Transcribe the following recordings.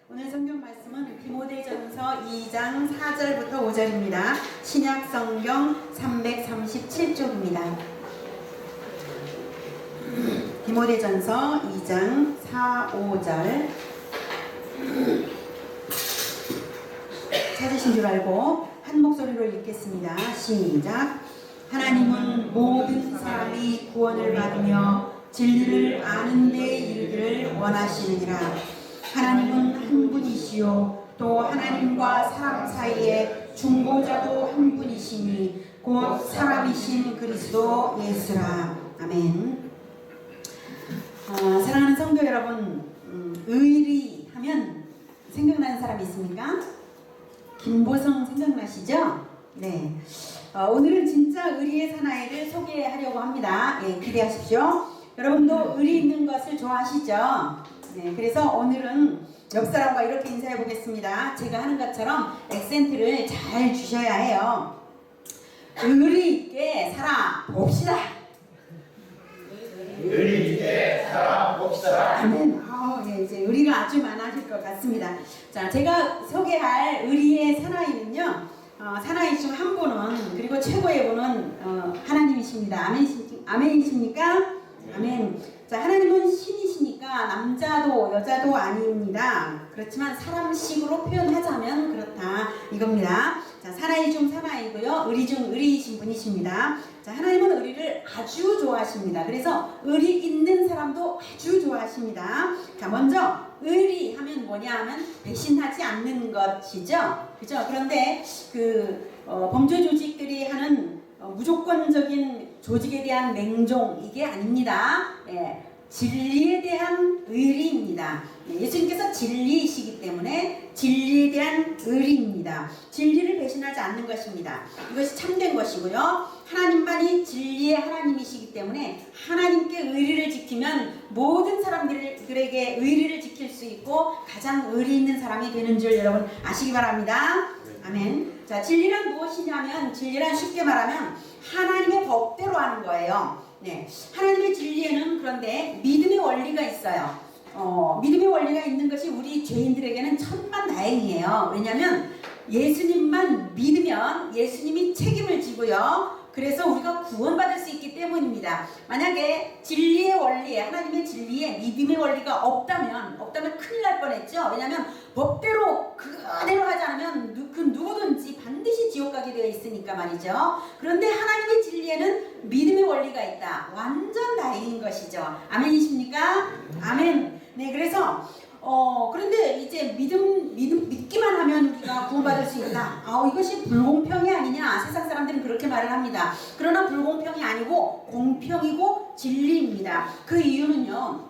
오늘 성경 말씀은 디모데전서 2장 4절부터 5절입니다. 신약 성경 337쪽입니다. 디모데전서 2장 4, 5절 찾으신 줄 알고 한 목소리로 읽겠습니다. 시작. 하나님은 모든 사람이 구원을 받으며 진리를 아는 데 이르기를 원하시느니라. 하나님은 한 분이시요 또 하나님과 사람 사이에 중보자도 한 분이시니 곧 사람이신 그리스도 예수라. 아멘. 사랑하는 성도 여러분, 의리 하면 생각나는 사람이 있습니까? 김보성 생각나시죠? 네. 오늘은 진짜 의리의 사나이를 소개하려고 합니다. 예, 기대하십시오. 여러분도 의리 있는 것을 좋아하시죠? 네, 그래서 오늘은 옆 사람과 이렇게 인사해 보겠습니다. 제가 하는 것처럼 액센트를 잘 주셔야 해요. 의리 있게 살아봅시다. 의리 있게 살아봅시다. 아멘. 예, 이제 의리가 아주 많아질 것 같습니다. 자, 제가 소개할 의리의 사나이는요, 사나이 중 한 분은, 그리고 최고의 분은 하나님이십니다. 아멘이십니까? 아멘. 자, 하나님은 신이시니까 남자도 여자도 아닙니다. 그렇지만 사람식으로 표현하자면 그렇다 이겁니다. 자, 사나이 중 사나이고요, 의리 중 의리이신 분이십니다. 자, 하나님은 의리를 아주 좋아하십니다. 그래서 의리 있는 사람도 아주 좋아하십니다. 자, 먼저 의리 하면 뭐냐 하면 배신하지 않는 것이죠. 그죠? 그런데 범죄 조직들이 하는 무조건적인 조직에 대한 맹종, 이게 아닙니다. 예, 진리에 대한 의리입니다. 예수님께서 진리이시기 때문에 진리에 대한 의리입니다. 진리를 배신하지 않는 것입니다. 이것이 참된 것이고요. 하나님만이 진리의 하나님이시기 때문에 하나님께 의리를 지키면 모든 사람들에게 의리를 지킬 수 있고 가장 의리 있는 사람이 되는 줄 여러분 아시기 바랍니다. 아멘. 자, 진리란 무엇이냐면, 진리란 쉽게 말하면 하나님의 법대로 하는 거예요. 네, 하나님의 진리에는 그런데 믿음의 원리가 있어요. 믿음의 원리가 있는 것이 우리 죄인들에게는 천만다행이에요. 왜냐하면 예수님만 믿으면 예수님이 책임을 지고요, 그래서 우리가 구원받을 수 있기 때문입니다. 만약에 진리의 원리에, 하나님의 진리에 믿음의 원리가 없다면 큰일 날 뻔했죠. 왜냐하면 법대로 그대로 하지 않으면 누구든지 반드시 지옥 가게 되어 있으니까 말이죠. 그런데 하나님의 진리에는 믿음의 원리가 있다. 완전 다행인 것이죠. 아멘이십니까? 아멘. 네, 그래서 그런데 이제 믿기만 하면 우리가 구원받을 수 있다. 이것이 불공평이 아니냐. 세상 사람들은 그렇게 말을 합니다. 그러나 불공평이 아니고 공평이고 진리입니다. 그 이유는요,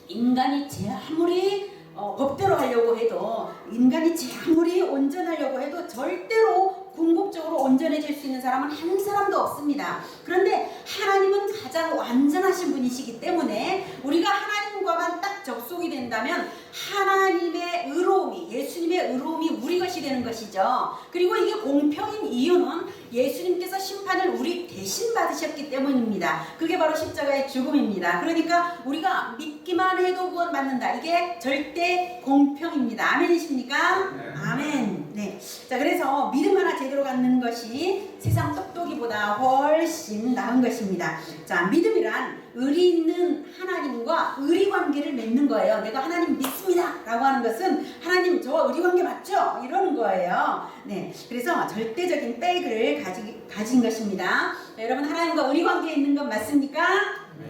인간이 아무리 법대로 하려고 해도, 인간이 아무리 온전하려고 해도 절대로 궁극적으로 온전해질 수 있는 사람은 한 사람도 없습니다. 그런데 하나님은 가장 완전하신 분이시기 때문에 우리가 하나님과만 딱 접속이 된다면 하나님의 의로움이, 예수님의 의로움이 우리 것이 되는 것이죠. 그리고 이게 공평인 이유는 예수님께서 심판을 우리 대신 받으셨기 때문입니다. 그게 바로 십자가의 죽음입니다. 그러니까 우리가 믿기만 해도 구원받는다. 이게 절대 공평입니다. 아멘이십니까? 네. 아멘. 네. 자, 그래서 믿음 하나 제대로 갖는 것이 세상 똑똑이보다 훨씬 나은 것입니다. 자, 믿음이란 의리 있는 하나님과 의리 관계를 맺는 거예요. 내가 하나님 믿습니다 라고 하는 것은 하나님 저와 의리 관계 맞죠? 이러는 거예요. 네, 그래서 절대적인 백을 가진 것입니다. 자, 여러분, 하나님과 의리 관계에 있는 건 맞습니까?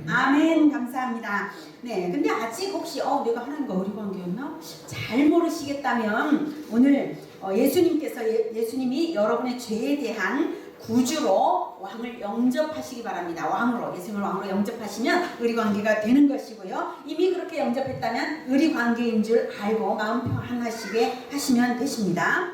아멘. 감사합니다. 네, 근데 아직 혹시 내가 하나님과 의리 관계였나? 잘 모르시겠다면 오늘 예수님이 여러분의 죄에 대한 구주로 왕을 영접하시기 바랍니다. 예수님을 왕으로 영접하시면 의리 관계가 되는 것이고요. 이미 그렇게 영접했다면 의리 관계인 줄 알고 마음 평안하시게 하시면 되십니다.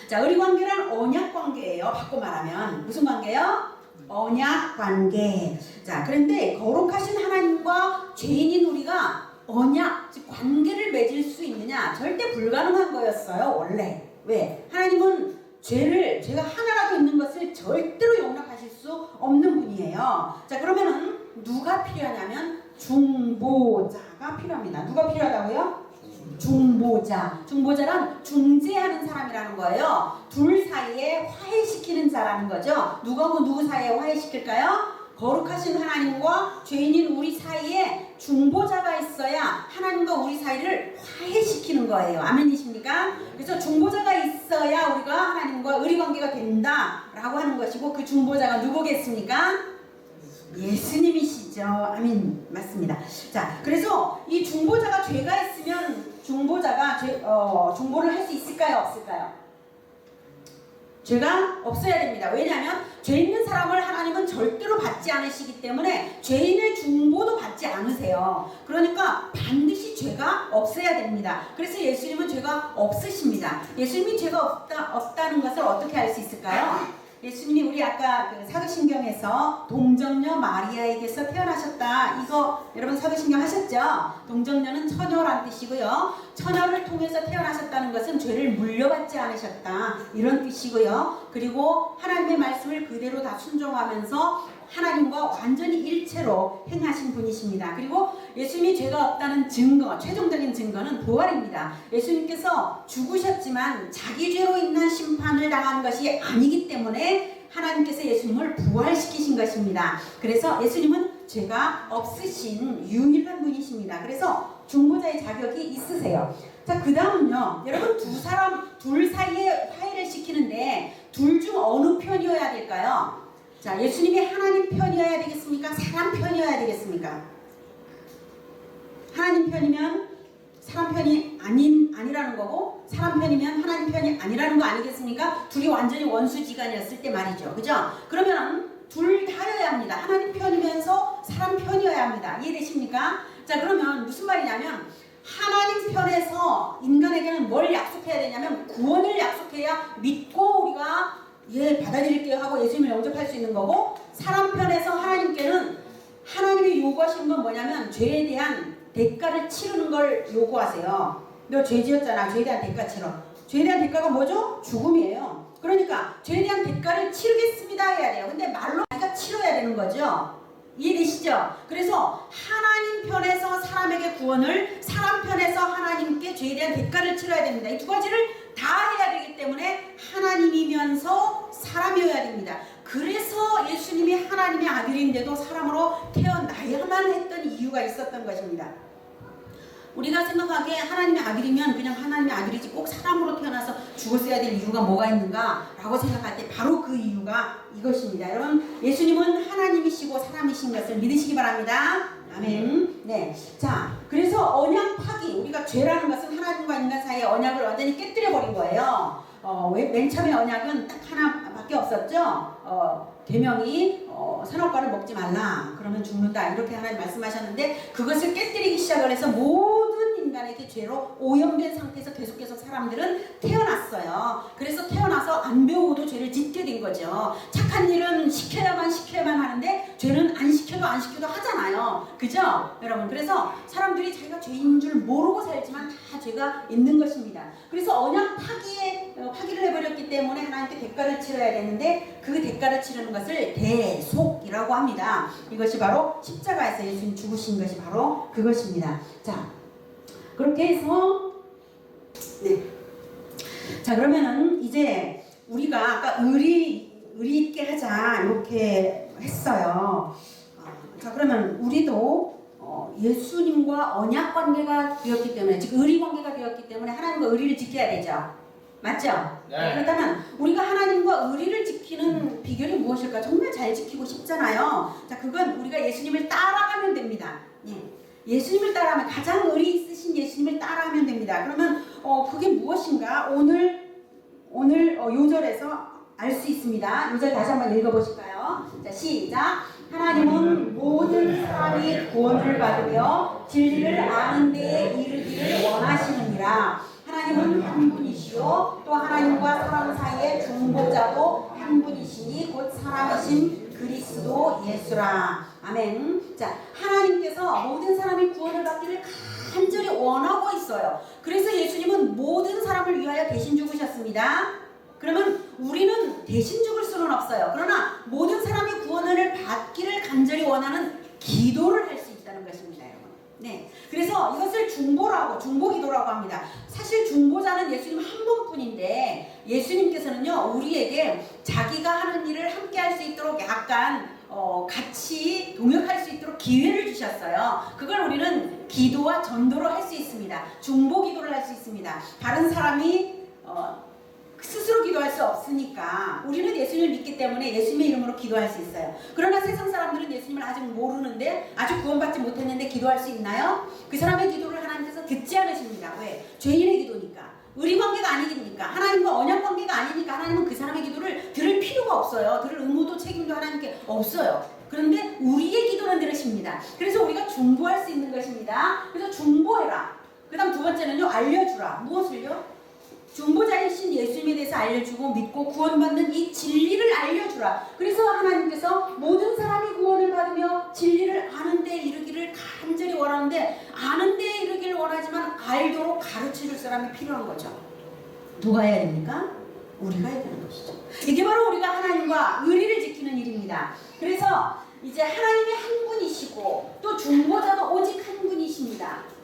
자, 의리 관계란 언약 관계예요. 바꿔 말하면 무슨 관계요? 언약 관계. 자, 그런데 거룩하신 하나님과 죄인인 우리가 언약, 즉 관계를 맺을 수 있느냐? 절대 불가능한 거였어요, 원래. 왜? 하나님은 죄가 하나라도 있는 것을 절대로 용납하실 수 없는 분이에요. 자, 그러면은 누가 필요하냐면 중보자가 필요합니다. 누가 필요하다고요? 중보자. 중보자란 중재하는 사람이라는 거예요. 둘 사이에 화해시키는 자라는 거죠. 누구하고 누구 사이에 화해시킬까요? 거룩하신 하나님과 죄인인 우리 사이에 중보자가 있어야 하나님과 우리 사이를 화해시키는 거예요. 아멘이십니까? 그래서 중보자가 있어야 우리가 하나님과 의리관계가 된다라고 하는 것이고, 그 중보자가 누구겠습니까? 예수님이시죠. 아멘. 맞습니다. 자, 그래서 이 중보자가 죄가 있으면 중보자가 중보를 할 수 있을까요? 없을까요? 죄가 없어야 됩니다. 왜냐하면 죄 있는 사람을 하나님은 절대로 받지 않으시기 때문에 죄인의 중보도 받지 않으세요. 그러니까 반드시 죄가 없어야 됩니다. 그래서 예수님은 죄가 없으십니다. 예수님이 죄가 없다는 것을 어떻게 알 수 있을까요? 예수님이 우리 아까 그 사도신경에서 동정녀 마리아에게서 태어나셨다. 이거 여러분 사도신경 하셨죠? 동정녀는 처녀란 뜻이고요. 처녀를 통해서 태어나셨다는 것은 죄를 물려받지 않으셨다. 이런 뜻이고요. 그리고 하나님의 말씀을 그대로 다 순종하면서 하나님과 완전히 일체로 행하신 분이십니다. 그리고 예수님이 죄가 없다는 증거, 최종적인 증거는 부활입니다. 예수님께서 죽으셨지만 자기 죄로 인한 심판을 당한 것이 아니기 때문에 하나님께서 예수님을 부활시키신 것입니다. 그래서 예수님은 죄가 없으신 유일한 분이십니다. 그래서 중보자의 자격이 있으세요. 자, 그 다음은요. 여러분 둘 사이에 화해를 시키는데 둘 중 어느 편이어야 될까요? 자, 예수님이 하나님 편이어야 되겠습니까? 사람 편이어야 되겠습니까? 하나님 편이면 사람 편이 아니라는 거고, 사람 편이면 하나님 편이 아니라는 거 아니겠습니까? 둘이 완전히 원수지간이었을 때 말이죠. 그죠? 그러면 둘 다여야 합니다. 하나님 편이면서 사람 편이어야 합니다. 이해되십니까? 자, 그러면 무슨 말이냐면 하나님 편에서 인간에게는 뭘 약속해야 되냐면 구원을 약속해야 믿고 우리가 받아들일게요 하고 예수님을 영접할 수 있는 거고, 사람 편에서 하나님께는 하나님이 요구하시는 건 뭐냐면 죄에 대한 대가를 치르는 걸 요구하세요. 너 죄 지었잖아. 죄에 대한 대가 치러. 죄에 대한 대가가 뭐죠? 죽음이에요. 그러니까 죄에 대한 대가를 치르겠습니다 해야 돼요. 근데 말로 내가 치러야 되는 거죠. 이해되시죠? 그래서 하나님 편에서 사람에게 구원을, 사람 편에서 하나님께 죄에 대한 대가를 치러야 됩니다. 이 두 가지를 다 해야 되기 때문에 하나님이면서 사람이어야 됩니다. 그래서 예수님이 하나님의 아들인데도 사람으로 태어나야만 했던 이유가 있었던 것입니다. 우리가 생각하기에 하나님의 아들이면 그냥 하나님의 아들이지 꼭 사람으로 태어나서 죽었어야 될 이유가 뭐가 있는가 라고 생각할 때 바로 그 이유가 이것입니다. 여러분, 예수님은 하나님이시고 사람이신 것을 믿으시기 바랍니다. 아멘. 네. 자, 그래서 언약 파기, 우리가 죄라는 것은 하나님과 인간 사이의 언약을 완전히 깨뜨려 버린 거예요. 맨 처음에 언약은 딱 하나밖에 없었죠. 계명이 선악과를 먹지 말라. 그러면 죽는다. 이렇게 하나님 말씀하셨는데 그것을 깨뜨리기 시작을 해서 모든 인간에게 죄로 오염된 상태에서 계속해서 사람들은 태어났어요. 그래서 태어나서 안 배우고도 죄를 짓게 된 거죠. 착한 일은 시켜야만 하는데 죄는 안 시켜도 하잖아요. 그죠? 여러분, 그래서 사람들이 자기가 죄인 줄 모르고 살지만 다 죄가 있는 것입니다. 그래서 언약 파기를 해버렸기 때문에 하나님께 대가를 치러야 되는데 그 대가를 치르는 것을 대속이라고 합니다. 이것이 바로 십자가에서 예수님 죽으신 것이 바로 그것입니다. 자, 그렇게 해서 자, 그러면은 이제 우리가 아까 의리 있게 하자 이렇게 했어요. 자, 그러면 우리도 예수님과 언약 관계가 되었기 때문에, 즉 의리 관계가 되었기 때문에 하나님과 의리를 지켜야 되죠. 맞죠? 네. 그렇다면 우리가 하나님과 의리를 지키는 비결이 무엇일까? 정말 잘 지키고 싶잖아요. 자, 그건 우리가 예수님을 따라가면 됩니다. 예수님을 따라하면, 가장 의리 있으신 예수님을 따라하면 됩니다. 그러면 그게 무엇인가? 오늘 요절에서 알 수 있습니다. 요절 다시 한번 읽어보실까요? 자, 시작. 하나님은 모든 사람이 구원을 받으며 진리를 아는 데에 이르기를 원하시느니라. 하나님은 한 분이시요 또 하나님과 사람 사이의 중보자도 한 분이시니 곧 사람이신 그리스도 예수라. 아멘. 자, 하나님께서 모든 사람이 구원을 받기를 간절히 원하고 있어요. 그래서 예수님은 모든 사람을 위하여 대신 죽으셨습니다. 그러면 우리는 대신 죽을 수는 없어요. 그러나 모든 사람이 구원을 받기를 간절히 원하는 기도를 할 수 있다는 것입니다, 여러분. 네. 그래서 이것을 중보기도라고 합니다. 사실 중보자는 예수님 한 분뿐인데 예수님께서는요 우리에게 자기가 하는 일을 함께 할 수 있도록 약간 같이 동역할 수 있도록 기회를 주셨어요. 그걸 우리는 기도와 전도로 할 수 있습니다. 중보기도를 할 수 있습니다. 다른 사람이 스스로 기도할 수 없으니까 우리는 예수님을 믿기 때문에 예수님의 이름으로 기도할 수 있어요. 그러나 세상 사람들은 예수님을 아직 모르는데 아직 구원받지 못했는데 기도할 수 있나요? 그 사람의 기도를 하나님께서 듣지 않으십니다. 왜? 죄인의 기도니까. 의리관계가 아니니까. 하나님과 언약관계가 아니니까 하나님은 그 사람의 기도를 들을 필요가 없어요. 들을 의무도 책임도 하나님께 없어요. 그런데 우리의 기도는 들으십니다. 그래서 우리가 중보할 수 있는 것입니다. 그래서 중보해라. 그 다음 두 번째는요, 알려주라. 무엇을요? 중보자이신 예수님에 대해서 알려주고 믿고 구원받는 이 진리를 알려주라. 그래서 하나님께서 모든 사람이 구원을 받으며 진리를 아는 데 이르기를 간절히 원하는데 아는 데 이르기를 원하지만 알도록 가르쳐줄 사람이 필요한 거죠. 누가 해야 됩니까? 우리가 해야 되는 것이죠. 이게 바로 우리가 하나님과 의리를 지키는 일입니다. 그래서 이제 하나님이 한 분이시고 또 중보자도 오직 한 분이십니다.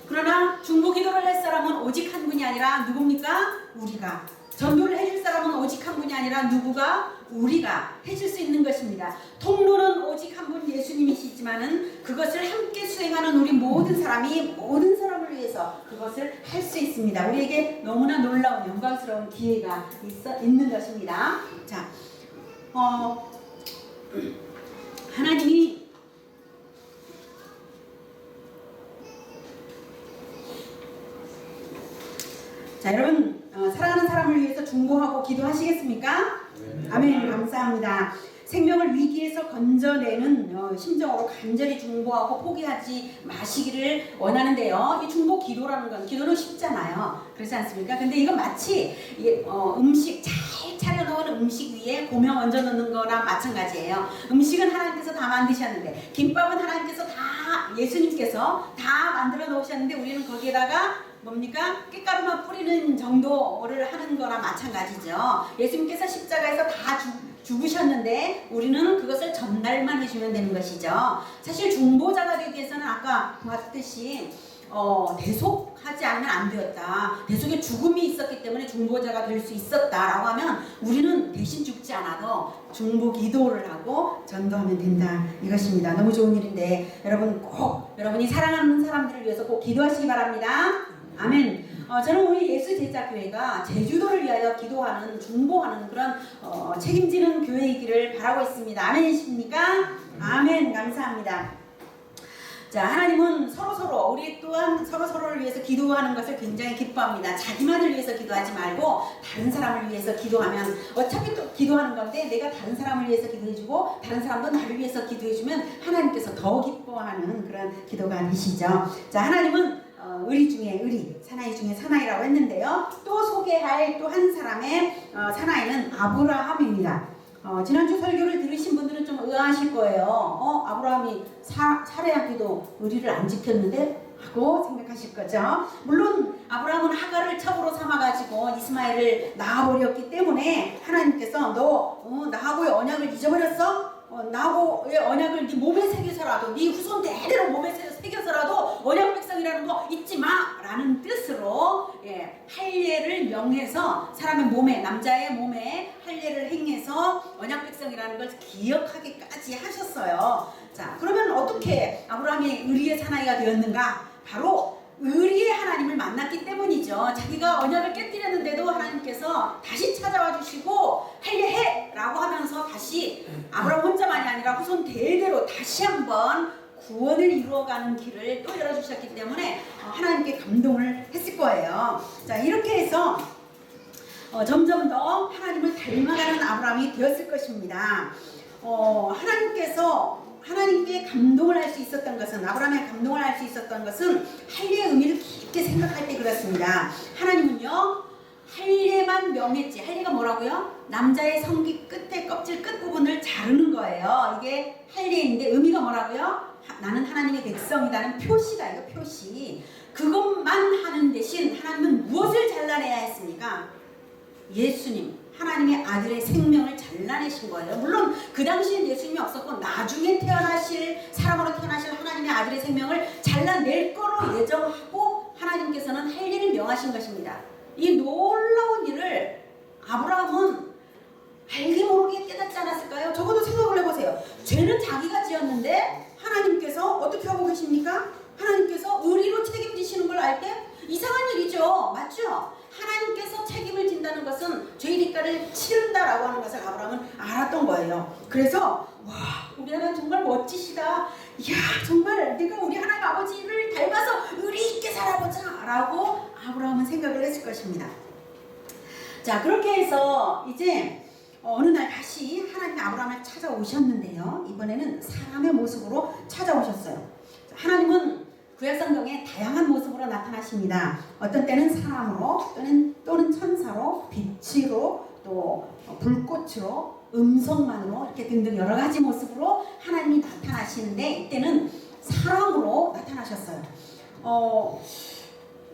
그러나 중보기도를 할 사람은 오직 한 분이 아니라 누굽니까? 우리가. 전도를 해줄 사람은 오직 한 분이 아니라 누구가? 우리가 해줄 수 있는 것입니다. 통로는 오직 한 분 예수님이시지만은 그것을 함께 수행하는 우리 모든 사람이 모든 사람을 위해서 그것을 할 수 있습니다. 우리에게 너무나 놀라운 영광스러운 기회가 있는 것입니다. 자, 하나님이 자, 여러분 사랑하는 사람을 위해서 중보하고 기도하시겠습니까? 네. 아멘. 감사합니다. 생명을 위기에서 건져내는 심정으로 간절히 중보하고 포기하지 마시기를 원하는데요. 이 중보 기도라는 건 기도는 쉽잖아요. 그렇지 않습니까? 근데 이건 마치 음식 잘 차려놓은 음식 위에 고명 얹어 놓는 거랑 마찬가지예요. 음식은 하나님께서 다 만드셨는데 김밥은 하나님께서 다 예수님께서 다 만들어 놓으셨는데 우리는 거기에다가 뭡니까? 깻가루만 뿌리는 정도를 하는 거랑 마찬가지죠. 예수님께서 십자가에서 다 죽으셨는데 우리는 그것을 전달만 해주면 되는 것이죠. 사실 중보자가 되기 위해서는 아까 봤듯이 대속하지 않으면 안 되었다. 대속에 죽음이 있었기 때문에 중보자가 될 수 있었다라고 하면 우리는 대신 죽지 않아도 중보 기도를 하고 전도하면 된다. 이것입니다. 너무 좋은 일인데 여러분 꼭 여러분이 사랑하는 사람들을 위해서 꼭 기도하시기 바랍니다. 아멘. 저는 우리 예수제자교회가 제주도를 위하여 기도하는 중보하는 그런 책임지는 교회이기를 바라고 있습니다. 아멘이십니까? 아멘. 감사합니다. 자, 하나님은 서로서로 우리 또한 서로서로를 위해서 기도하는 것을 굉장히 기뻐합니다. 자기만을 위해서 기도하지 말고 다른 사람을 위해서 기도하면 어차피 또 기도하는 건데 내가 다른 사람을 위해서 기도해주고 다른 사람도 나를 위해서 기도해주면 하나님께서 더 기뻐하는 그런 기도가 되시죠. 자, 하나님은 의리 중에 의리, 사나이 중에 사나이라고 했는데요. 또 소개할 또 한 사람의 사나이는 아브라함입니다. 지난주 설교를 들으신 분들은 좀 의아하실 거예요. 아브라함이 사례한테도 의리를 안 지켰는데? 하고 생각하실 거죠. 물론 아브라함은 하갈을 첩으로 삼아가지고 이스마엘을 낳아버렸기 때문에 하나님께서 너 나하고의 언약을 잊어버렸어? 나하고의 언약을 네 몸에 새겨서라도 네 후손 대대로 몸에 새겨서라도 언약 백성이라는 거 잊지 마! 라는 뜻으로 할례를 명해서 사람의 몸에 남자의 몸에 할례를 행해서 언약 백성이라는 걸 기억하기까지 하셨어요. 자, 그러면 어떻게 아브라함이 의리의 사나이가 되었는가? 바로 의리의 하나님을 만났기 때문이죠. 자기가 언약을 깨뜨렸는데도 하나님께서 다시 찾아와 주시고 할례해! 라고 하면서 다시 아브라함 혼자만이 아니라 후손 대대로 다시 한번 구원을 이루어가는 길을 또 열어주셨기 때문에 하나님께 감동을 했을 거예요. 자, 이렇게 해서 점점 더 하나님을 닮아가는 아브라함이 되었을 것입니다. 하나님께 감동을 할 수 있었던 것은 아브라함의 감동을 할 수 있었던 것은 할례의 의미를 깊게 생각할 때 그렇습니다. 하나님은요 할례만 명했지. 할례가 뭐라고요? 남자의 성기 끝에 껍질 끝부분을 자르는 거예요. 이게 할례인데 의미가 뭐라고요? 나는 하나님의 백성이라는 표시다. 이거 표시. 그것만 하는 대신 하나님은 무엇을 잘라내야 했습니까? 예수님, 하나님의 아들의 생명을 잘라내신 거예요. 물론 그 당시엔 예수님이 없었고 나중에 태어나실 사람으로 태어나실 하나님의 아들의 생명을 잘라낼 거로 예정하고 하나님께서는 할 일을 명하신 것입니다. 이 놀라운 일을 아브라함은 알게 모르게 깨닫지 않았을까요? 적어도 생각을 해보세요. 죄는 자기가 지었는데 하나님께서 어떻게 하고 계십니까? 하나님께서 의리로 책임지시는 걸 알 때 이상한 일이죠. 맞죠? 하나님께서 책임을 진다는 것은 죄의 대가를 치른다라고 하는 것을 아브라함은 알았던 거예요. 그래서 와, 우리 하나님 정말 멋지시다. 이야, 정말 내가 우리 하나님 아버지를 닮아서 의리 있게 살아보자 라고 아브라함은 생각을 했을 것입니다. 자, 그렇게 해서 이제 어느 날 다시 하나님이 아브라함을 찾아오셨는데요. 이번에는 사람의 모습으로 찾아오셨어요. 하나님은 구약성경에 다양한 모습으로 나타나십니다. 어떤 때는 사람으로 또는 천사로, 빛으로, 또 불꽃으로, 음성만으로 이렇게 등등 여러 가지 모습으로 하나님이 나타나시는데 이때는 사람으로 나타나셨어요.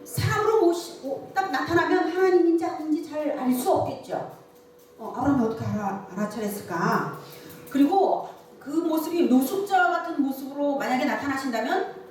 사람으로 딱 나타나면 하나님인지 아닌지 잘 알 수 없겠죠. 아브라함이 어떻게 알아차렸을까? 그리고 그 모습이 노숙자 같은 모습으로 만약에 나타나신다면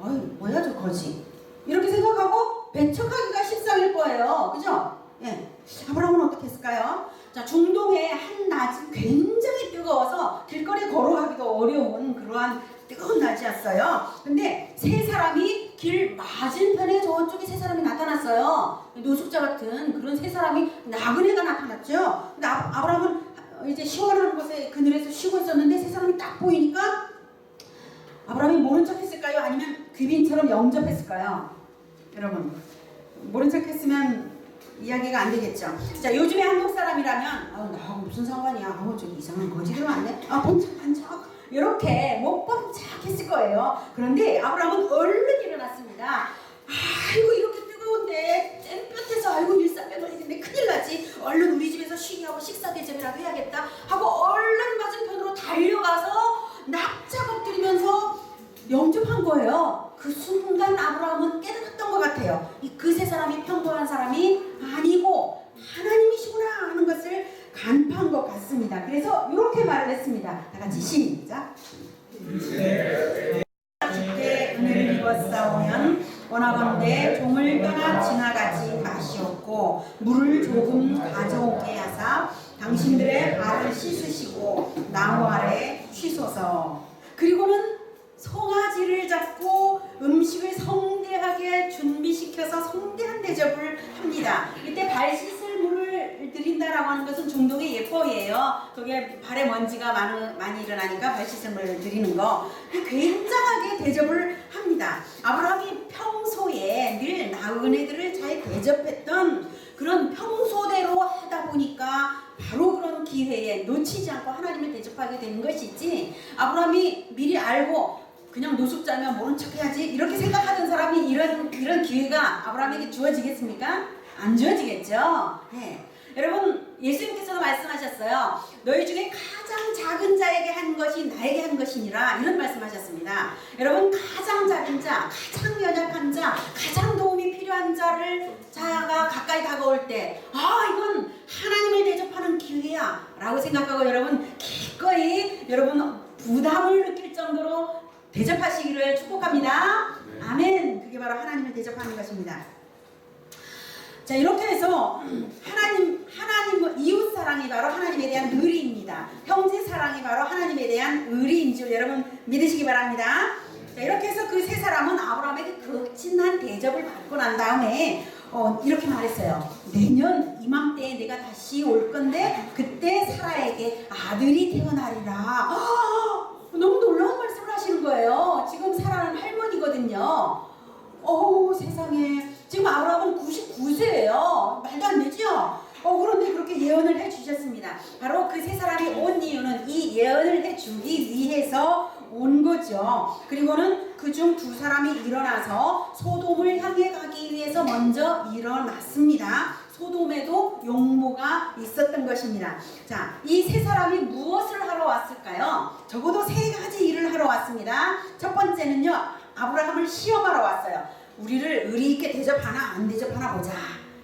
어이, 뭐야 저 거지? 이렇게 생각하고 배척하기가 십상일 거예요. 그죠? 예. 아브라함은 어떻게 했을까요? 자, 중동의 한낮이 굉장히 뜨거워서 길거리에 걸어가기도 어려운 그러한 뜨거운 낮이었어요. 근데 세 사람이 길 맞은편에 저쪽에 세 사람이 나타났어요. 노숙자 같은 그런 세 사람이 나그네가 나타났죠. 근데 아브라함은 이제 시원한 곳에 그늘에서 쉬고 있었는데 세 사람이 딱 보이니까 아브라함이 모른 척 했을까요? 아니면 귀빈처럼 영접했을까요? 여러분, 모른 척 했으면 이야기가 안 되겠죠. 자, 요즘에 한국 사람이라면 나하고 무슨 상관이야? 저기 이상한 거지들 많네. 반짝 이렇게 못 범착했을 거예요. 그런데 아브라함은 얼른 일어났습니다. 아이고, 이렇게 뜨거운데 땡볕에서 아이고 일사병을했는데 큰일 나지. 얼른 우리 집에서 쉬게 하고 식사 대접이라도 해야겠다 하고 얼른 맞은편으로 달려가서 납작 엎드리면서 영접한 거예요. 그 순간 아브라함은 깨달았던 것 같아요. 그 세 사람이 평범한 사람이 아니고 하나님이시구나 하는 것을 간파한 것 같습니다. 그래서 이렇게 말을 했습니다. 다 같이 시작. 주께 은혜를 입었사오면 원하건대 종을 떠나 지나가지 마시옵고 물을 조금 가져오게 하사 당신들의 발을 씻으시고 나무 아래 쉬소서. 그리고는 송아지를 잡고 음식을 성대하게 준비시켜서 성대한 대접을 합니다. 이때 발 씻을 물을 드린다라고 하는 것은 중동의 예법이에요. 그게 발에 먼지가 많이 일어나니까 발 씻을 물을 드리는 거 굉장하게 대접을 합니다. 아브라함이 평소에 늘 나그네들을 잘 대접했던 그런 평소대로 하다 보니까 바로 그런 기회에 놓치지 않고 하나님을 대접하게 되는 것이지, 아브라함이 미리 알고 그냥 노숙자면 모른 척 해야지 이렇게 생각하던 사람이 이런 기회가 아브라함에게 주어지겠습니까? 안 주어지겠죠. 네. 여러분, 예수님께서도 말씀하셨어요. 너희 중에 가장 작은 자에게 한 것이 나에게 한 것이니라, 이런 말씀하셨습니다. 여러분, 가장 작은 자, 가장 연약한 자, 가장 도움이 필요한 자가 가까이 다가올 때 이건 하나님을 대접하는 기회야 라고 생각하고 여러분 기꺼이 여러분 부담을 느낄 정도로 대접하시기를 축복합니다. 아멘. 그게 바로 하나님을 대접하는 것입니다. 자, 이렇게 해서 하나님 이웃 사랑이 바로 하나님에 대한 의리입니다. 형제 사랑이 바로 하나님에 대한 의리인 줄 여러분 믿으시기 바랍니다. 자, 이렇게 해서 그 세 사람은 아브라함에게 극진한 대접을 받고 난 다음에 이렇게 말했어요. 내년 이맘때에 내가 다시 올 건데 그때 사라에게 아들이 태어나리라. 너무 놀라운 말씀을 하시는 거예요. 지금 사라는 할머니거든요. 세상에. 지금 아브라함은 99세예요. 말도 안 되죠? 그런데 그렇게 예언을 해주셨습니다. 바로 그 세 사람이 온 이유는 이 예언을 해주기 위해서 온 거죠. 그리고는 그중 두 사람이 일어나서 소돔을 향해 가기 위해서 먼저 일어났습니다. 소돔에도 용모가 있었던 것입니다. 자, 이 세 사람이 무엇을 하러 왔을까요? 적어도 세 가지 일을 하러 왔습니다. 첫 번째는요, 아브라함을 시험하러 왔어요. 우리를 의리 있게 대접하나 안 대접하나 보자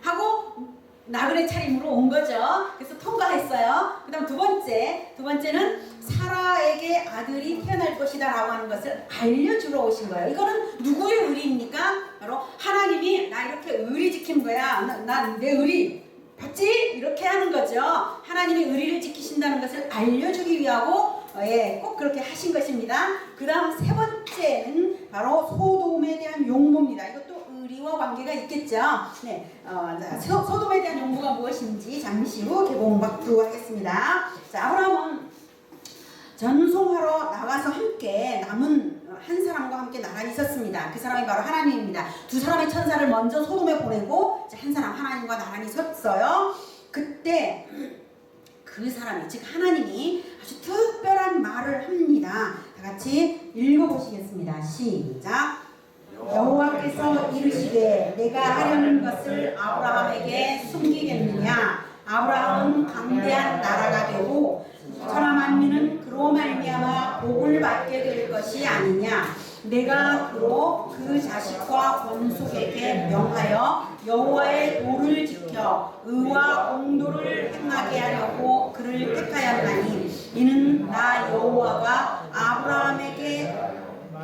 하고 나그네 차림으로 온 거죠. 그래서 통과했어요. 그 다음 두 번째는 사라에게 아들이 태어날 것이다 라고 하는 것을 알려주러 오신 거예요. 이거는 누구의 의리입니까? 바로 하나님이 나 이렇게 의리 지킨 거야. 나 내 의리 봤지? 이렇게 하는 거죠. 하나님이 의리를 지키신다는 것을 알려주기 위하고 꼭 그렇게 하신 것입니다. 그 다음 세 번째는 바로 소돔에 대한 용모입니다. 이것도 의리와 관계가 있겠죠. 네, 소돔에 대한 용모가 무엇인지 잠시 후 개봉받도록 하겠습니다. 자, 아브라함은 전송하러 나가서 함께 남은 한 사람과 함께 나란히 섰습니다. 그 사람이 바로 하나님입니다. 두 사람의 천사를 먼저 소돔에 보내고 한 사람 하나님과 나란히 섰어요. 그때 그 사람이 즉 하나님이 아주 특별한 말을 합니다. 다 같이 읽어보시겠습니다. 시작. 여호와께서 이르시되 내가 하려는 것을 아브라함에게 숨기겠느냐. 아브라함은 강대한 나라가 되고 천하 만민은 그로 말미암아 복을 받게 될 것이 아니냐. 내가 그로 그 자식과 권속에게 명하여 여호와의 도를 지켜 의와 공도를 행하게 하려고 그를 택하였나니 이는 나 여호와가 아브라함에게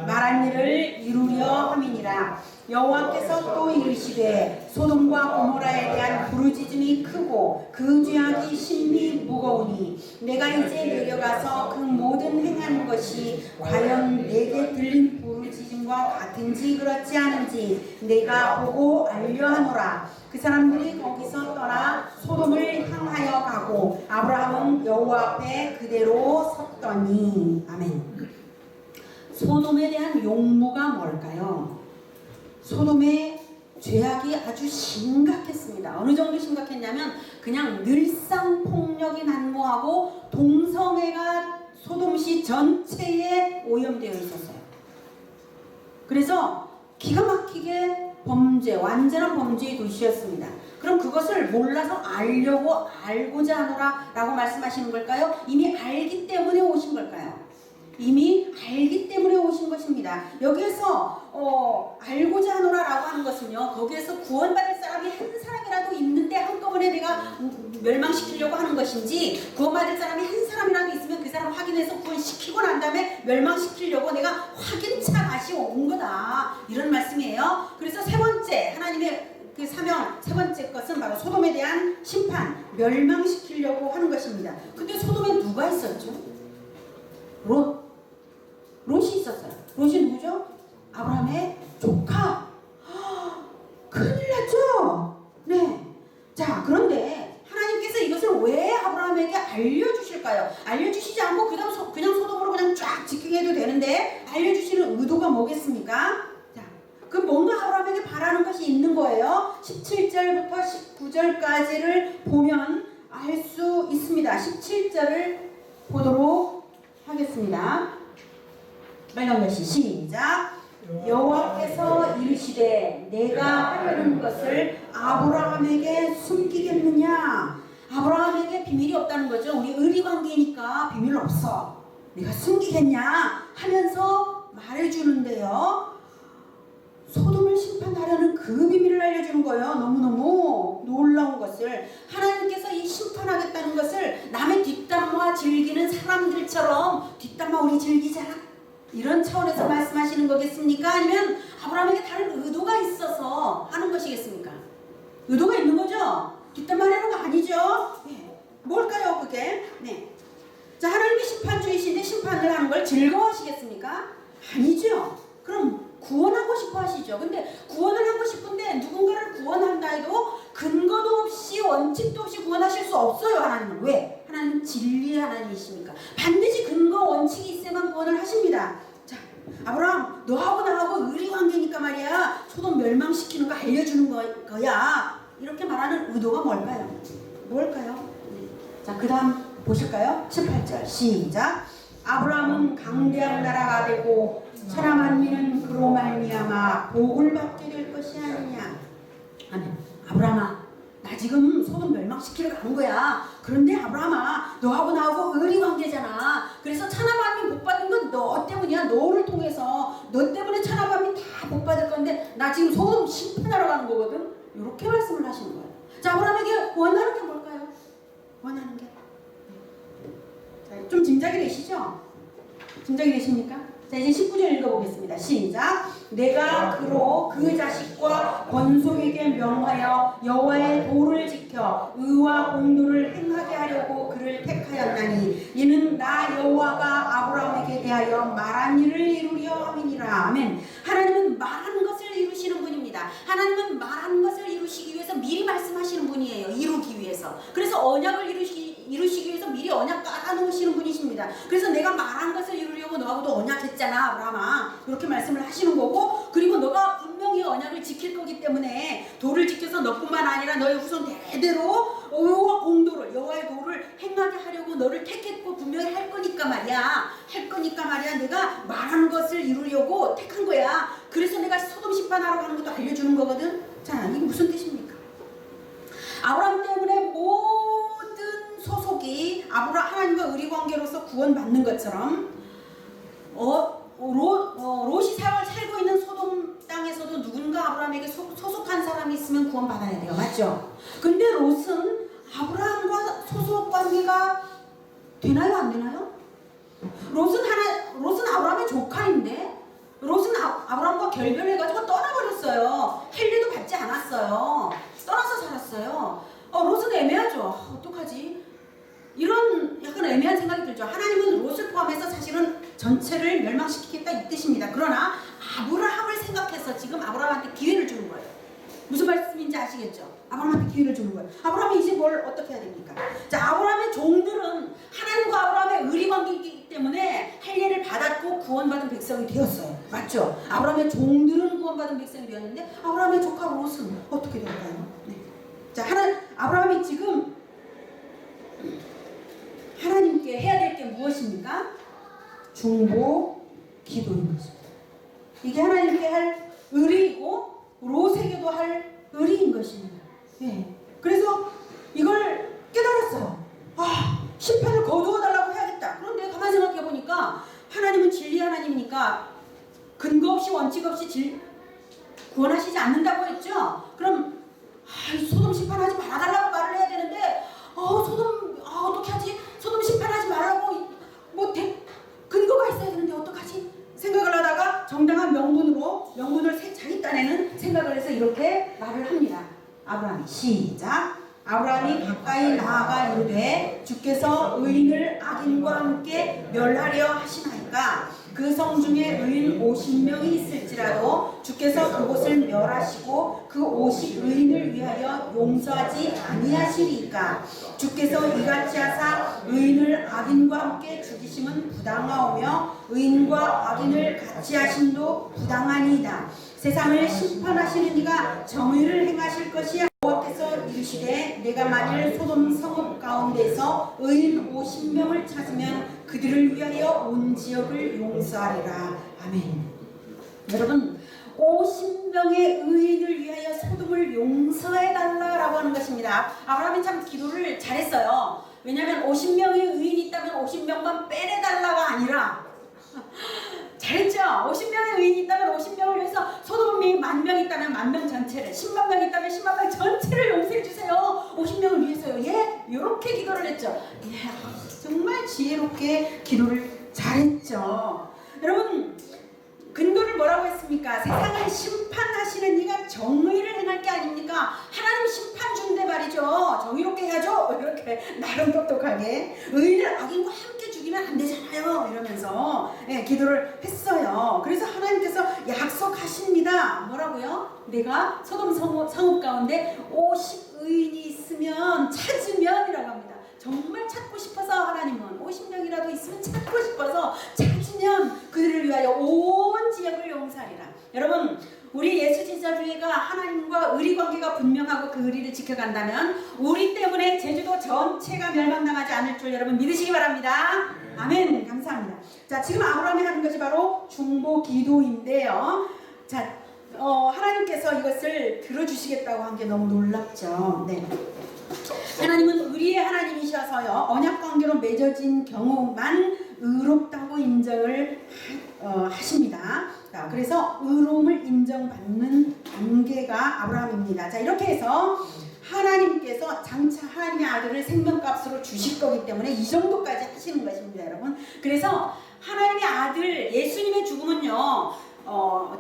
말한 일을 이루려 함이니라. 여호와께서 또 이르시되 소돔과 고모라에 대한 부르짖음이 크고 그 죄악이 심히 무거우니 내가 이제 내려가서 그 모든 행한 것이 과연 내게 들린 부르짖음과 같은지 그렇지 않은지 내가 보고 알려하노라. 그 사람들이 거기서 떠나 소돔을 향하여 가고 아브라함은 여호와 앞에 그대로 섰더니. 아멘. 소돔에 대한 용모가 뭘까요? 소돔의 죄악이 아주 심각했습니다. 어느 정도 심각했냐면 그냥 늘상 폭력이 난무하고 동성애가 소돔시 전체에 오염되어 있었어요. 그래서 기가 막히게 완전한 범죄의 도시였습니다. 그럼 그것을 몰라서 알고자 하노라 라고 말씀하시는 걸까요? 이미 알기 때문에 오신 걸까요? 이미 알기 때문에 오신 것입니다. 여기에서 알고자 하노라라고 하는 것은요, 거기에서 구원받을 사람이 한 사람이라도 있는데 한꺼번에 내가 멸망시키려고 하는 것인지, 구원받을 사람이 한 사람이라도 있으면 그 사람 확인해서 구원시키고 난 다음에 멸망시키려고 내가 확인차 다시 온 거다, 이런 말씀이에요. 그래서 세 번째 하나님의 그 사명, 세 번째 것은 바로 소돔에 대한 심판, 멸망시키려고 하는 것입니다. 근데 소돔에 누가 있었죠? 롯이 있었어요. 롯이 누구죠? 아브라함의 조카. 큰일 났죠? 네. 자, 그런데 하나님께서 이것을 왜 아브라함에게 알려주실까요? 알려주시지 않고 그냥 소돔으로 그냥 쫙 지키게 해도 되는데 알려주시는 의도가 뭐겠습니까? 자, 그 뭔가 아브라함에게 바라는 것이 있는 거예요. 17절부터 19절까지를 보면 알 수 있습니다. 17절을 보도록 하겠습니다. 빨간 글씨 시작. 여호와께서 이르시되 내가 하려는 것을 아브라함에게 숨기겠느냐. 아브라함에게 비밀이 없다는 거죠. 우리 의리관계니까 비밀 없어. 내가 숨기겠냐 하면서 말해주는데요. 소돔을 심판하려는 그 비밀을 알려주는 거예요. 너무너무 놀라운 것을. 하나님께서 이 심판하겠다는 것을 남의 뒷담화 즐기는 사람들처럼 뒷담화 우리 즐기잖아, 이런 차원에서 말씀하시는 거겠습니까? 아니면 아브라함에게 다른 의도가 있어서 하는 것이겠습니까? 의도가 있는 거죠? 뒷담화 하는 거 아니죠? 네. 뭘까요 그게? 네. 자, 하나님이 심판주이신데 심판을 하는 걸 즐거워하시겠습니까? 아니죠. 그럼 구원하고 싶어 하시죠. 근데 구원을 하고 싶은데 누군가를 구원한다 해도 근거도 없이 원칙도 없이 구원하실 수 없어요. 하나님은. 왜? 하나님은 진리의 하나님이십니까? 반드시 근거 원칙이 있어야만 구원을 하십니다. 자, 아브라함 너하고 나하고 의리관계니까 말이야, 소돔 멸망시키는 거 알려주는 거야, 이렇게 말하는 의도가 뭘까요? 자, 그 다음 보실까요? 18절 시작. 아브라함은 강대한 나라가 되고 천하 만민은 그로 말미암아 복을 받게 될 것이 아니냐. 아멘. 아브라함아, 나 지금 소돔 멸망시키러 가는 거야. 그런데 아브라함아, 너하고 나하고 의리관계잖아. 그래서 천하 만민 복 받은 건 너 때문이야. 너를 통해서 너 때문에 천하 만민 다 복 받을 건데 나 지금 소돔 심판하러 가는 거거든. 이렇게 말씀을 하시는 거예요. 자, 아브라함에게 원하는 게 뭘까요? 원하는 게. 자, 좀 짐작이 되시죠? 짐작이 되십니까? 자, 이제 19절 읽어보겠습니다. 시작. 내가 그로 그 자식과 권속에게 명하여 여호와의 도를 지켜 의와 공도를 행하게 하려고 그를 택하였나니 이는 나 여호와가 아브라함에게 대하여 말한 일을 이루려 함이니라. 아멘. 하나님은 말한 것을 이루시는 분입니다. 하나님은 말한 것을 이루시기 위해서 미리 말씀하시는 분이에요. 이루기 위해서. 그래서 언약을 이루시기 위해서 미리 언약 깔아놓으시는 분이십니다. 그래서 내가 말한 것을 이루려고 너하고도 언약했잖아, 아브라함아. 이렇게 말씀을 하시는 거고, 그리고 너가 분명히 언약을 지킬 거기 때문에 도를 지켜서 너뿐만 아니라 너의 후손 대대로 의와 공도를, 여호와의 도를 행하게 하려고 너를 택했고 분명히 할 거니까 말이야. 내가 말한 것을 이루려고 택한 거야. 그래서 내가 소돔 심판하러 가는 것도 알려주는 거거든. 자, 이게 무슨 뜻입니까? 아브라함 때문에 모든 소속이 하나님과 의리 관계로서 구원받는 것처럼 롯이 살고 있는 소돔 땅에서도 누군가 아브라함에게 소속한 사람이 있으면 구원받아야 돼요. 맞죠? 근데 롯은 아브라함과 소속 관계가 되나요? 안 되나요? 롯은 아브라함의 조카인데 롯은 아브라함과 결별해가지고 떠나버렸어요. 헬리도 받지 않았어요. 떠나서 살았어요. 롯은 애매하죠. 어떡하지? 이런 약간 애매한 생각이 들죠. 하나님은 롯을 포함해서 사실은 전체를 멸망시키겠다 이 뜻입니다. 그러나 아브라함을 생각해서 지금 아브라함한테 기회를 주는 거예요. 무슨 말씀인지 아시겠죠? 아브라함한테 기회를 주는 거예요. 아브라함이 이제 뭘 어떻게 해야 됩니까? 자, 아브라함의 종들은 하나님과 아브라함의 의리 관계이기 때문에 할례를 받았고 구원받은 백성이 되었어요. 맞죠? 아브라함의 종들은 구원받은 백성이 되었는데 아브라함의 조카 롯은 어떻게 될까요? 네. 자, 아브라함이 지금 하나님께 해야 될 게 무엇입니까? 중보 기도인 것입니다. 이게 하나님께 할 의리이고 롯에게도 할 의리인 것입니다. 네. 그래서 이걸 깨달았어요. 심판을 거두어 달라고 해야겠다. 그런데 가만히 생각해 보니까 하나님은 진리 하나님이니까 근거 없이 원칙 없이 구원하시지 않는다고 했죠. 그럼 소돔 심판하지 말아달라고 말을 해야 되는데 소돔 어떻게 하지? 소돔 심판하지 말라고 근거가 있어야 되는데 어떡하지? 생각을 하다가 정당한 명분을 자기 딴에는 생각을 해서 이렇게 말을 합니다. 아브라함이 시작. 아브라함이 가까이 나아가 이르되 주께서 의인을 악인과 함께 멸하려 하시나이까 그 성 중에 의인 50명이 있을지라도 주께서 그곳을 멸하시고 그 50의인을 위하여 용서하지 아니하시리이까 주께서 이같이 하사 의인을 악인과 함께 죽이심은 부당하오며 의인과 악인을 같이 하심도 부당하니이다. 세상을 심판하시는 이가 정의를 행하실 것이야. 여호와께서 이르시되 내가 만일 소돔 성읍 가운데서 의인 50명을 찾으면 그들을 위하여 온 지역을 용서하리라. 아멘. 여러분 50명의 의인을 위하여 소돔을 용서해달라고 하는 것입니다. 아브라함이 참 기도를 잘했어요. 왜냐하면 50명의 의인이 있다면 50명만 빼내달라가 아니라 잘했죠? 50명의 의인이 있다면 50명을 위해서 소돔이 10,000명 있다면 10,000명 전체를 10만 명 있다면 10만 명 전체를 용서해 주세요. 50명을 위해서요. 예? 이렇게 기도를 했죠. 예, 정말 지혜롭게 기도를 잘했죠. 여러분 근거를 뭐라고 했습니까? 세상을 심판하시는 이가 정의를 행할 게 아닙니까? 하나님 심판 준대 말이죠. 정의롭게 해야죠. 이렇게 나름 똑똑하게 의인을 악인과 함께 죽이면 안 되잖아요. 이러면서 기도를 했어요. 그래서 하나님께서 약속하십니다. 뭐라고요? 내가 소돔 성읍 가운데 50의인이 있으면 찾으면이라고 합니다. 정말 찾고 싶어서 하나님은 50명이라도 있으면 찾고 싶어서 찾으면 그들을 위하여 온 지역을 용서하리라. 여러분 우리 예수 제자주의가 하나님과 의리 관계가 분명하고 그 의리를 지켜간다면 우리 때문에 제주도 전체가 멸망당하지 않을 줄 여러분 믿으시기 바랍니다. 아멘. 감사합니다. 자, 지금 아브라함이 하는 것이 바로 중보 기도인데요. 자, 하나님께서 이것을 들어주시겠다고 한 게 너무 놀랍죠. 네. 하나님은 의리의 하나님이셔서요. 언약 관계로 맺어진 경우만 의롭다고 인정을 하십니다. 자, 그래서 의로움을 인정받는 단계가 아브라함입니다. 자, 이렇게 해서 하나님께서 장차 하나님의 아들을 생명값으로 주실 거기 때문에 이 정도까지 하시는 것입니다, 여러분. 그래서 하나님의 아들 예수님의 죽음은요,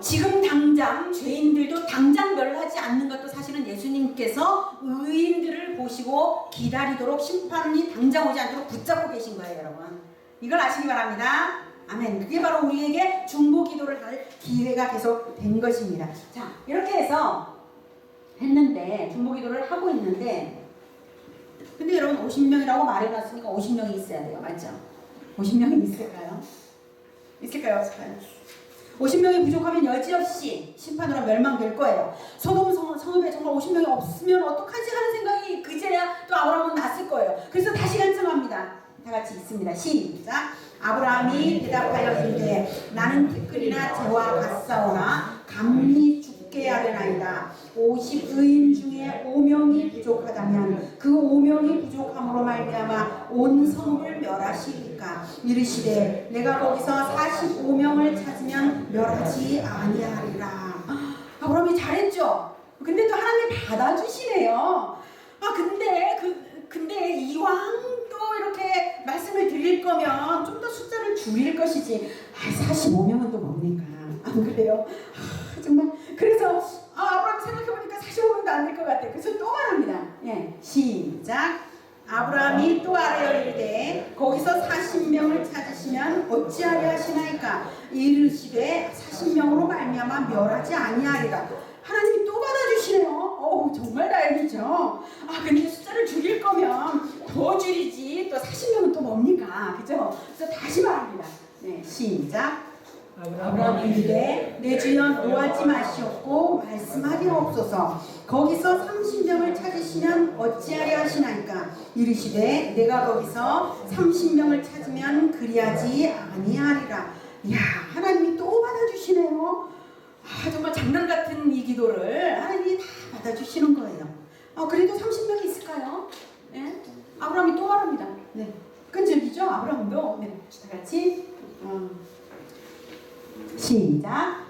지금 당장 죄인들도 당장 멸하지 않는 것도 사실은 예수님께서 의인들을 보시고 기다리도록 심판이 당장 오지 않도록 붙잡고 계신 거예요, 여러분. 이걸 아시기 바랍니다. 아멘. 그게 바로 우리에게 중보 기도를 할 기회가 계속 된 것입니다. 자, 이렇게 해서 했는데, 중보 기도를 하고 있는데, 근데 여러분 50명이라고 말해놨으니까 50명이 있어야 돼요. 맞죠? 50명이 있을까요? 있을까요? 없을까요? 50명이 부족하면 여지없이 심판으로 멸망될 거예요. 소돔 성읍에 정말 50명이 없으면 어떡하지 하는 생각이 그제야 또 아브라함은 났을 거예요. 그래서 다시 간청합니다. 다 같이 있습니다. 시작. 아브라함이 대답하여 이르되 나는 티끌이나 재와 같사오나 감히 죽게 하려나이다. 50의인 중에 5명이 부족하다면 그 5명이 부족함으로 말미암아 온 성읍을 멸하시리까. 이르시되 내가 거기서 45명을 찾으면 멸하지 아니하리라. 아브라함이 잘했죠. 근데 또 하나님이 받아주시네요. 근데 이왕 또 이렇게 말씀을 드릴 거면 좀 더 숫자를 줄일 것이지. 45명은 또 뭡니까? 안 그래요? 정말. 그래서 아브라함 생각해보니까 45명도 안 될 것 같아요. 그래서 또 말합니다. 예, 시작. 아브라함이 또 아뢰어 이르되 거기서 40명을 찾으시면 어찌하려 하시나이까. 이르시되 40명으로 말미암아 멸하지 아니하리라. 하나님이 또 받아주시네요. 정말 다행이죠. 근데 숫자를 줄일 거면 더 줄이지. 또 40명은 또 뭡니까? 그죠? 그래서 다시 말합니다. 네, 시작. 아브라함이 이르되 내 주여 노하지 마시옵고 말씀하리옵소서. 거기서 30명을 찾으시면 어찌하려 하시나이까. 이르시되 내가 거기서 30명을 찾으면 그리하지 아니하리라. 이야, 하나님이 또 받아주시네요. 정말 장난 같은 이 기도를 하나님이 다 받아주시는 거예요. 그래도 30명이 있을까요? 네? 아브라함이 또 말합니다. 네. 끈질기죠? 아브라함도. 네. 다 같이. 시작.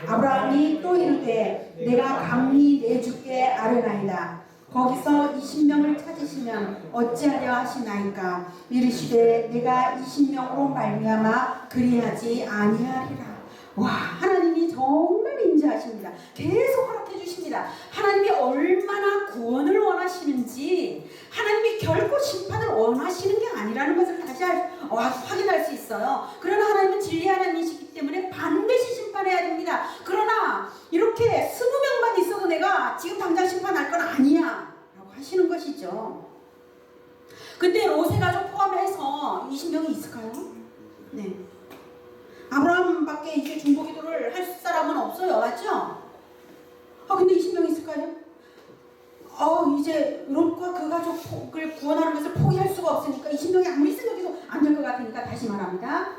아브라함이 또 이르되 내가 감히 내 주께 아뢰나이다. 거기서 20명을 찾으시면 어찌하려 하시나이까. 이르시되 내가 20명으로 말미암아 그리하지 아니하리라. 와, 하나님이 정말 인자하십니다. 계속 허락해 주십니다. 하나님이 얼마나 구원을 원하시는지, 하나님이 결코 심판을 원하시는 게 아니라는 것을 다시 확인할 수 있어요. 그러나 하나님은 진리 하나님이시기 때문에 반드시 심판해야 됩니다. 그러나 이렇게 20명만 있어도 내가 지금 당장 심판할 건 아니야 라고 하시는 것이죠. 근데 롯의 가족 포함해서 20명이 있을까요? 네. 아브라함밖에 이제 중보 기도를 할 사람은 없어요. 맞죠? 근데 20명이 있을까요? 이제 롯과 그 가족을 구원하는 것을 포기할 수가 없으니까 20명이 아무리 생각해도 안 될 것 같으니까 다시 말합니다.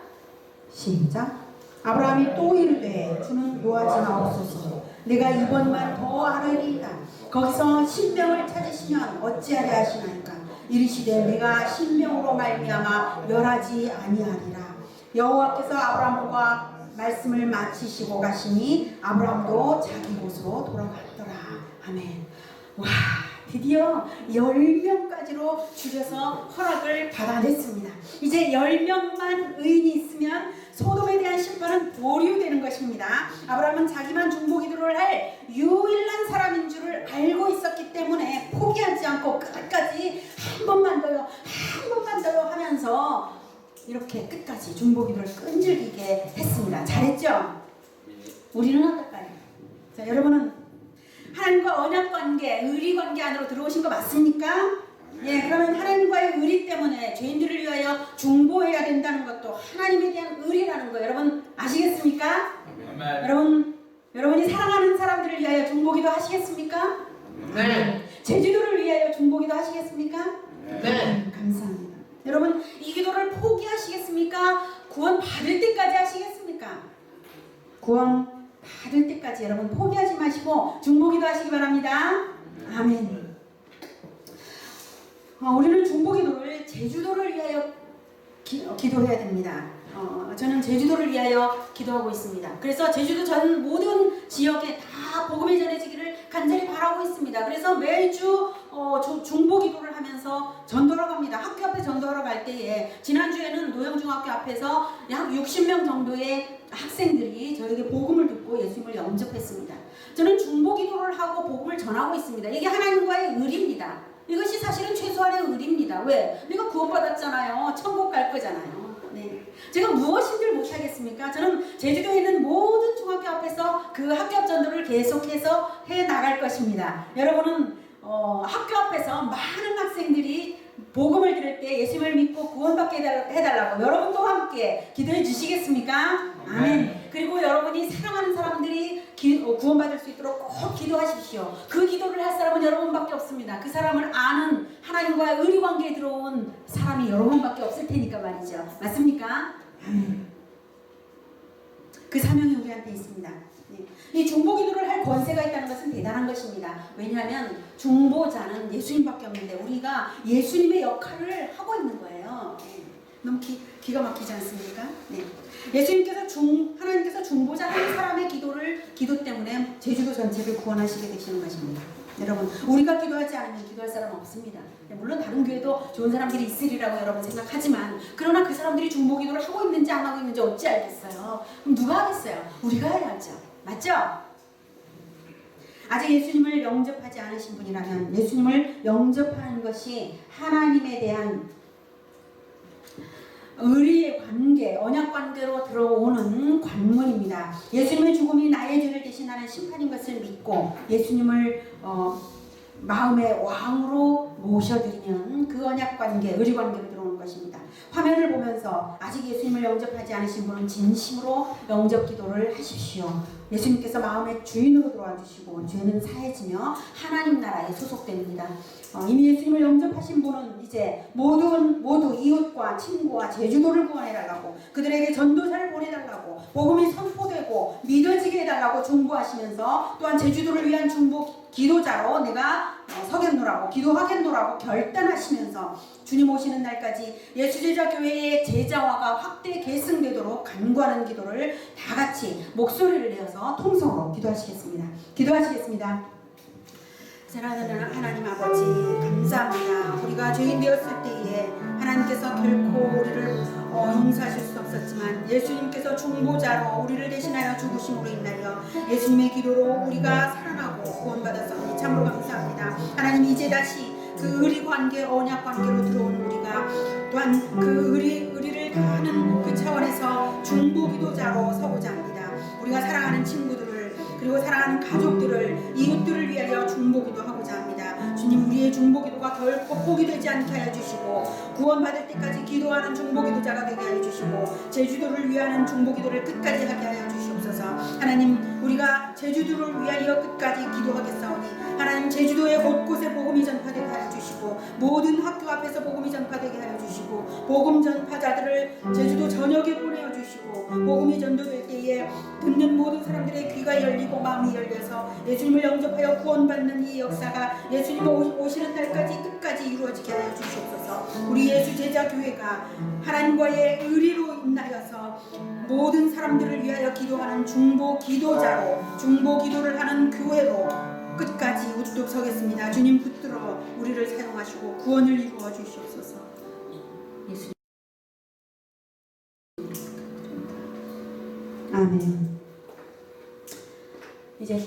시작. 아브라함이 또 이르되 주는 노하지 마옵소서. 내가 이번만 더 아뢰리이다. 거기서 10명을 찾으시면 어찌하려 하시나이까. 이르시되 내가 10명으로 말미암아 멸하지 아니하리라. 여호와께서 아브라함과 말씀을 마치시고 가시니 아브라함도 자기 곳으로 돌아갔더라. 아멘. 와, 드디어 10명까지로 줄여서 허락을 받아냈습니다. 이제 10명만 의인이 있으면 소돔에 대한 심판은 보류되는 것입니다. 아브라함은 자기만 중보 기도를 할 유일한 사람인 줄을 알고 있었기 때문에 포기하지 않고 끝까지 한 번만 더요 하면서 이렇게 끝까지 중보 기도를 끈질기게 했습니다. 잘했죠? 우리는 어떨까요? 자, 여러분은 하나님과 언약 관계, 의리 관계 안으로 들어오신 거 맞습니까? 예, 그러면 하나님과의 의리 때문에 죄인들을 위하여 중보해야 된다는 것도 하나님에 대한 의리라는 거 여러분 아시겠습니까? 여러분이 사랑하는 사람들을 위하여 중보기도 하시겠습니까? 네. 제주도를 위하여 중보기도 하시겠습니까? 네. 감사합니다. 여러분 이 기도를 포기하시겠습니까? 구원 받을 때까지 하시겠습니까? 구원 받을 때까지 여러분 포기하지 마시고 중보기도 하시기 바랍니다. 아멘. 우리는 중보기도를 제주도를 위하여 기도해야 됩니다. 저는 제주도를 위하여 기도하고 있습니다. 그래서 제주도 전 모든 지역에 다 복음이 전해지기를 간절히 바라고 있습니다. 그래서 매주 중보 기도를 하면서 전도하러 갑니다. 학교 앞에 전도하러 갈 때에 지난주에는 노영중학교 앞에서 약 60명 정도의 학생들이 저에게 복음을 듣고 예수님을 영접했습니다. 저는 중보 기도를 하고 복음을 전하고 있습니다. 이게 하나님과의 의리입니다. 이것이 사실은 최소한의 의리입니다. 왜? 내가 구원받았잖아요. 천국 갈 거잖아요. 네. 제가 무엇인들 못하겠습니까? 저는 제주도에 있는 모든 중학교 앞에서 그 학교 앞 전도를 계속해서 해 나갈 것입니다. 여러분은 학교 앞에서 많은 학생들이 복음을 들을 때 예수님을 믿고 구원받게 해달라고 여러분도 함께 기도해 주시겠습니까? 아멘. 그리고 여러분이 사랑하는 사람들이 구원받을 수 있도록 꼭 기도하십시오. 그 기도를 할 사람은 여러분밖에 없습니다. 그 사람을 아는 하나님과의 의리 관계에 들어온 사람이 여러분밖에 없을 테니까 말이죠. 맞습니까? 아멘. 그 사명이 우리한테 있습니다. 네. 이 중보 기도를 할 권세가 있다는 것은 대단한 것입니다. 왜냐하면 중보자는 예수님밖에 없는데 우리가 예수님의 역할을 하고 있는 거예요. 네. 너무 기가 막히지 않습니까? 네. 하나님께서 중보자 한 사람의 기도 때문에 제주도 전체를 구원하시게 되시는 것입니다. 여러분, 우리가 기도하지 않으면 기도할 사람 없습니다. 물론 다른 교회도 좋은 사람들이 있으리라고 여러분 생각하지만, 그러나 그 사람들이 중보 기도를 하고 있는지 안 하고 있는지 어찌 알겠어요? 그럼 누가 하겠어요? 우리가 해야죠. 맞죠? 아직 예수님을 영접하지 않으신 분이라면 예수님을 영접하는 것이 하나님에 대한 의리의 관계, 언약 관계로 들어오는 관문입니다. 예수님의 죽음이 나의 죄를 대신하는 심판인 것을 믿고 예수님을 마음의 왕으로 모셔드리면 그 언약 관계, 의리 관계로 들어오는 것입니다. 화면을 보면서 아직 예수님을 영접하지 않으신 분은 진심으로 영접 기도를 하십시오. 예수님께서 마음의 주인으로 들어와 주시고 죄는 사해지며 하나님 나라에 소속됩니다. 이미 예수님을 영접하신 분은 이제 모두 이웃과 친구와 제주도를 구원해달라고, 그들에게 전도사를 보내달라고, 복음이 선포되고 믿어지게 해달라고 중보하시면서 또한 제주도를 위한 중보 기도자로 내가 서겠노라고, 기도하겠노라고 결단하시면서 주님 오시는 날까지 예수제자교회의 제자화가 확대 계승되도록 간구하는 기도를 다 같이 목소리를 내어서 통성으로 기도하시겠습니다. 사랑하는 하나님 아버지, 감사합니다. 우리가 죄인 되었을 때에 하나님께서 결코 우리를 용서하실 수 없었지만 예수님께서 중보자로 우리를 대신하여 죽으심으로 인하여 예수님의 기도로 우리가 살아나고 구원받았사오니 참으로 감사합니다. 하나님, 이제 다시 그 의리 관계, 언약 관계로 들어온 우리가 또한 그 의리를 다하는 그 차원에서 중보 기도자로 서고자 합니다. 우리가 사랑하는 친구들을, 그리고 사랑하는 가족들을, 이웃들을 위하여 중보기도 하고자 합니다. 주님, 우리의 중보기도가 결코 포기되지 않게 하여 주시고 구원받을 때까지 기도하는 중보기도자가 되게 하여 주시고 제주도를 위하는 중보기도를 끝까지 하게 하여 주시옵소서. 하나님, 우리가 제주도를 위하여 끝까지 기도하겠사오니 하나님, 제주도의 곳곳에 복음이 전파되게 하여 주시고 모든 학교 앞에서 복음이 전파되게 하여 주시고 복음 전파자들을 제주도 전역에 보내어 주시고 복음이 전도될 때에 듣는 모든 사람들의 귀가 열리고 마음이 열려서 예수님을 영접하여 구원받는 이 역사가 예수님 오시는 날까지 끝까지 이루어지게 하여 주시옵소서. 우리 예수 제자 교회가 하나님과의 의리로 인하여서 모든 사람들을 위하여 기도하는 중보 기도자로, 중보 기도를 하는 교회로 끝까지 우뚝 서겠습니다. 주님, 붙들어 우리를 사용하시고 구원을 이루어 주시옵소서. 예수님. 아멘. 이제